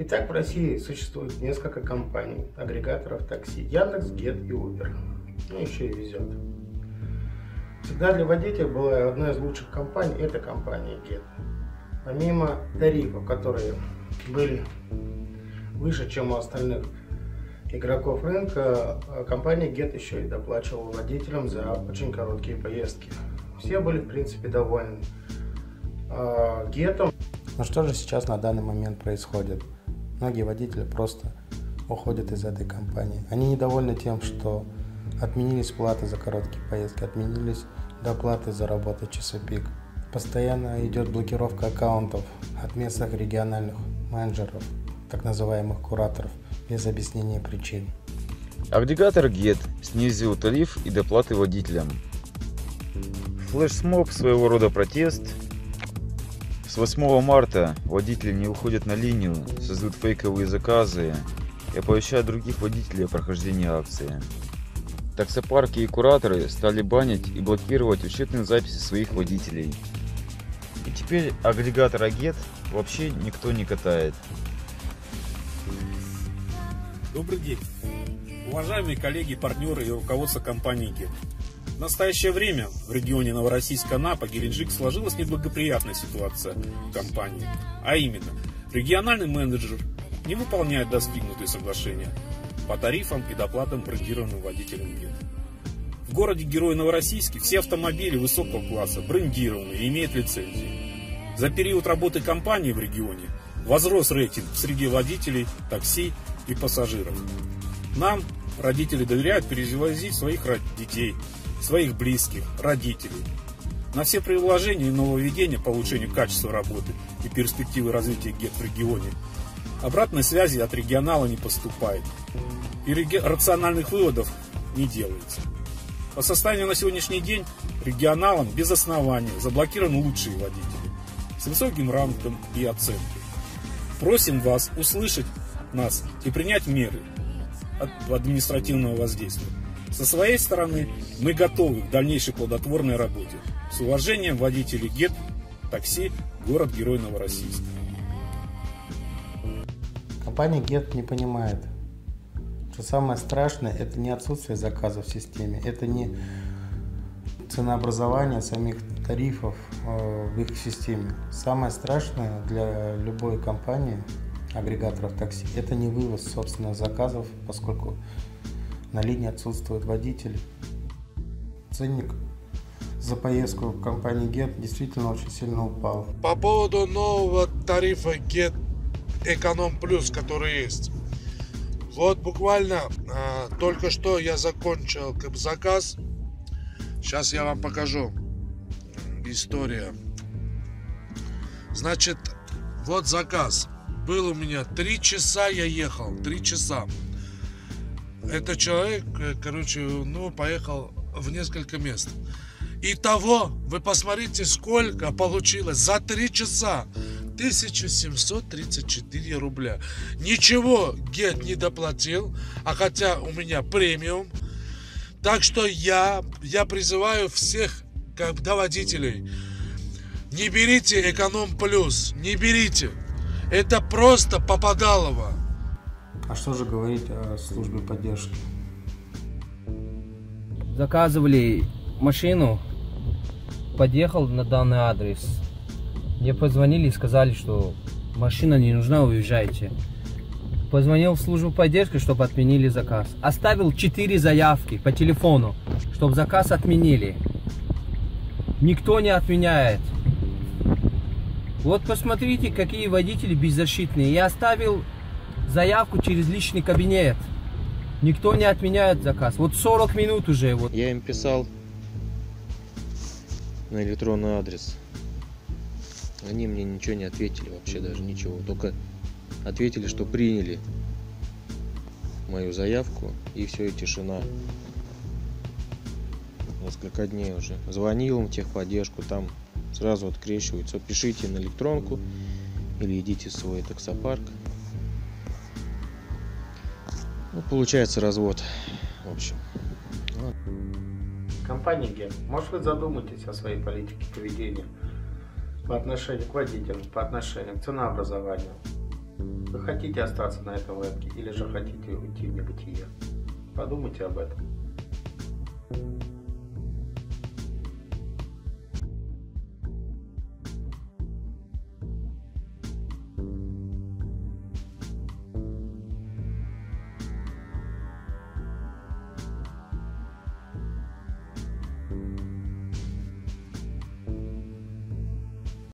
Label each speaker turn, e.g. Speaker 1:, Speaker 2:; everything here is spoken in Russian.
Speaker 1: Итак, в России существует несколько компаний, агрегаторов такси: Яндекс, Гет и Uber. Ну, еще и везет. Всегда для водителя была одна из лучших компаний – это компания Гет. Помимо тарифов, которые были выше, чем у остальных игроков рынка, компания Гет еще и доплачивала водителям за очень короткие поездки. Все были, в принципе, довольны Гетом. Но что же сейчас на данный момент происходит? Многие водители просто уходят из этой компании. Они недовольны тем, что отменились платы за короткие поездки, отменились доплаты за работу часы пик. Постоянно идет блокировка аккаунтов от местных региональных менеджеров, так называемых кураторов, без объяснения причин.
Speaker 2: Агрегатор Гет снизил тариф и доплаты водителям. Флешмоб — своего рода протест. С 8 марта водители не уходят на линию, создают фейковые заказы и оповещают других водителей о прохождении акции. Таксопарки и кураторы стали банить и блокировать учетные записи своих водителей. И теперь агрегатора Гет вообще никто не катает.
Speaker 3: Добрый день, уважаемые коллеги, партнеры и руководство компании Гет. В настоящее время в регионе Новороссийск-Анапа, Геленджик сложилась неблагоприятная ситуация в компании. А именно, региональный менеджер не выполняет достигнутые соглашения по тарифам и доплатам брендированным водителям Гет. В городе Герой Новороссийске все автомобили высокого класса брендированы и имеют лицензии. За период работы компании в регионе возрос рейтинг среди водителей, такси и пассажиров. Нам родители доверяют перевозить своих детей, своих близких, родителей. На все предложения и нововведения по улучшению качества работы и перспективы развития Гет в регионе обратной связи от регионала не поступает и рациональных выводов не делается. По состоянию на сегодняшний день регионалам без основания заблокированы лучшие водители с высоким рангом и оценкой. Просим вас услышать нас и принять меры от административного воздействия. Со своей стороны мы готовы к дальнейшей плодотворной работе. С уважением, водители Гет, такси, город Герой Новороссийск.
Speaker 1: Компания Гет не понимает, что самое страшное — это не отсутствие заказов в системе, это не ценообразование самих тарифов в их системе. Самое страшное для любой компании, агрегаторов такси, это не вывоз собственных заказов, поскольку на линии отсутствуют водители. Ценник за поездку в компании Гет действительно очень сильно упал.
Speaker 4: По поводу нового тарифа Гет Эконом Плюс, который есть. Вот буквально только что я закончил заказ. Сейчас я вам покажу. История. Значит, вот заказ. Был у меня 3 часа, я ехал. 3 часа. Этот человек, поехал в несколько мест. Итого, вы посмотрите, сколько получилось за 3 часа. 1734 рубля. Ничего Гет не доплатил, а хотя у меня премиум. Так что я призываю всех водителей: не берите Эконом Плюс, не берите. Это просто попадалово.
Speaker 1: А что же говорить о службе поддержки?
Speaker 5: Заказывали машину, подъехал на данный адрес. Мне позвонили и сказали, что машина не нужна, уезжайте. Позвонил в службу поддержки, чтобы отменили заказ. Оставил 4 заявки по телефону, чтобы заказ отменили. Никто не отменяет. Вот посмотрите, какие водители беззащитные. Я оставил заявку через личный кабинет. Никто не отменяет заказ. Вот 40 минут уже. Вот.
Speaker 6: Я им писал на электронный адрес. Они мне ничего не ответили, вообще даже ничего. Только ответили, что приняли мою заявку, и все, и тишина. Несколько дней уже. Звонил им в техподдержку, там сразу открещиваются. Пишите на электронку или идите в свой таксопарк. Ну, получается развод. В общем.
Speaker 1: Компания Гет, может, вы задумаетесь о своей политике поведения по отношению к водителям, по отношению к ценообразованию, Вы хотите остаться на этом рынке или же хотите уйти в небытие? Подумайте об этом.